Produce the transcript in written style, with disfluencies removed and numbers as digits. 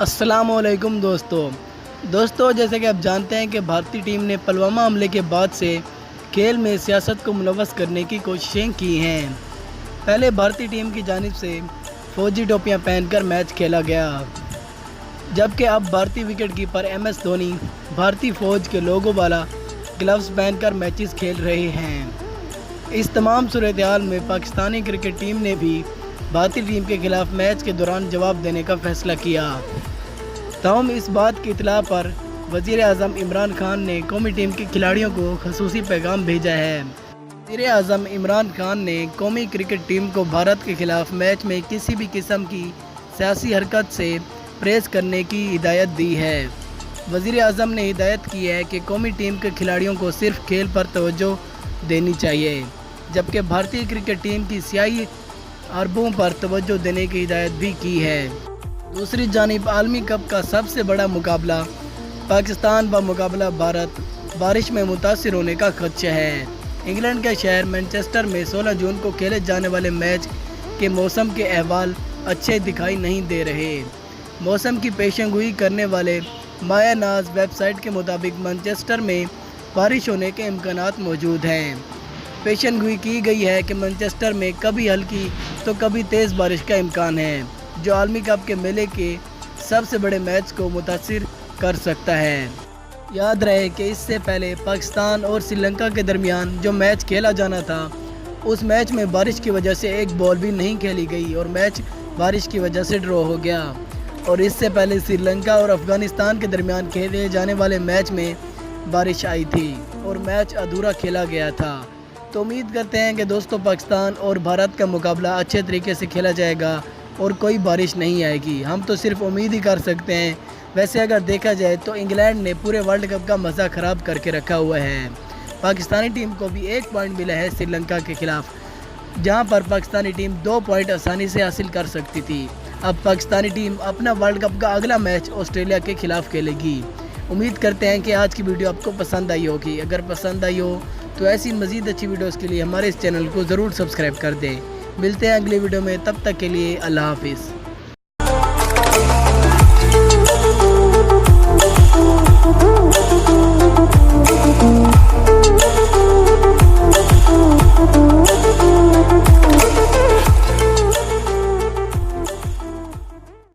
अस्सलामुअलैकुम दोस्तों जैसे कि आप जानते हैं कि भारतीय टीम ने पुलवामा हमले के बाद से खेल में सियासत को मुलव्वस करने की कोशिशें की हैं। पहले भारतीय टीम की जानिब से फौजी टोपियां पहनकर मैच खेला गया, जबकि अब भारतीय विकेटकीपर MS धोनी भारतीय फ़ौज के लोगो वाला ग्लव्स पहनकर मैचेस खेल रहे हैं। इस तमाम सूरत हाल में पाकिस्तानी क्रिकेट टीम ने भी भारतीय टीम के खिलाफ मैच के दौरान जवाब देने का फैसला किया। ताहम इस बात की इत्तला पर वज़ीर आज़म इमरान खान ने कौमी टीम के खिलाड़ियों को खसूसी पैगाम भेजा है। वज़ीर आज़म इमरान खान ने कौमी क्रिकेट टीम को भारत के खिलाफ मैच में किसी भी किस्म की सियासी हरकत से परहेज़ करने की हिदायत दी है। वज़ीर आज़म ने हिदायत की है कि कौमी टीम के खिलाड़ियों को सिर्फ खेल पर तवज्जो देनी चाहिए, जबकि भारतीय क्रिकेट टीम की सियासी अरबों पर तवज्जो देने की हिदायत भी की है। दूसरी जानिब आलमी कप का सबसे बड़ा मुकाबला पाकिस्तान व मुकाबला भारत बारिश में मुतासिर होने का खदशा है। इंग्लैंड के शहर मैनचेस्टर में 16 जून को खेले जाने वाले मैच के मौसम के अहवाल अच्छे दिखाई नहीं दे रहे। मौसम की पेशेंगोई करने वाले माया नाज वेबसाइट के मुताबिक मैनचेस्टर में बारिश होने के इम्कानात मौजूद हैं। पेशेंगोई की गई है कि मैनचेस्टर में कभी हल्की तो कभी तेज़ बारिश का इम्कान है, जो आलमी कप के मेले के सबसे बड़े मैच को मुतासिर कर सकता है। याद रहे कि इससे पहले पाकिस्तान और श्रीलंका के दरमियान जो मैच खेला जाना था, उस मैच में बारिश की वजह से एक बॉल भी नहीं खेली गई और मैच बारिश की वजह से ड्रॉ हो गया। और इससे पहले श्रीलंका और अफ़गानिस्तान के दरमियान खेले जाने वाले मैच में बारिश आई थी और मैच अधूरा खेला गया था। तो उम्मीद करते हैं कि दोस्तों पाकिस्तान और भारत का मुकाबला अच्छे तरीके से खेला जाएगा और कोई बारिश नहीं आएगी। हम तो सिर्फ उम्मीद ही कर सकते हैं। वैसे अगर देखा जाए तो इंग्लैंड ने पूरे वर्ल्ड कप का मज़ा ख़राब करके रखा हुआ है। पाकिस्तानी टीम को भी 1 पॉइंट मिला है श्रीलंका के ख़िलाफ़, जहां पर पाकिस्तानी टीम 2 पॉइंट आसानी से हासिल कर सकती थी। अब पाकिस्तानी टीम अपना वर्ल्ड कप का अगला मैच ऑस्ट्रेलिया के ख़िलाफ़ खेलेगी। उम्मीद करते हैं कि आज की वीडियो आपको पसंद आई होगी। अगर पसंद आई हो तो ऐसी मज़ीद अच्छी वीडियोज़ के लिए हमारे इस चैनल को ज़रूर सब्सक्राइब कर दें। मिलते हैं अगली वीडियो में, तब तक के लिए अल्लाह हाफिज़।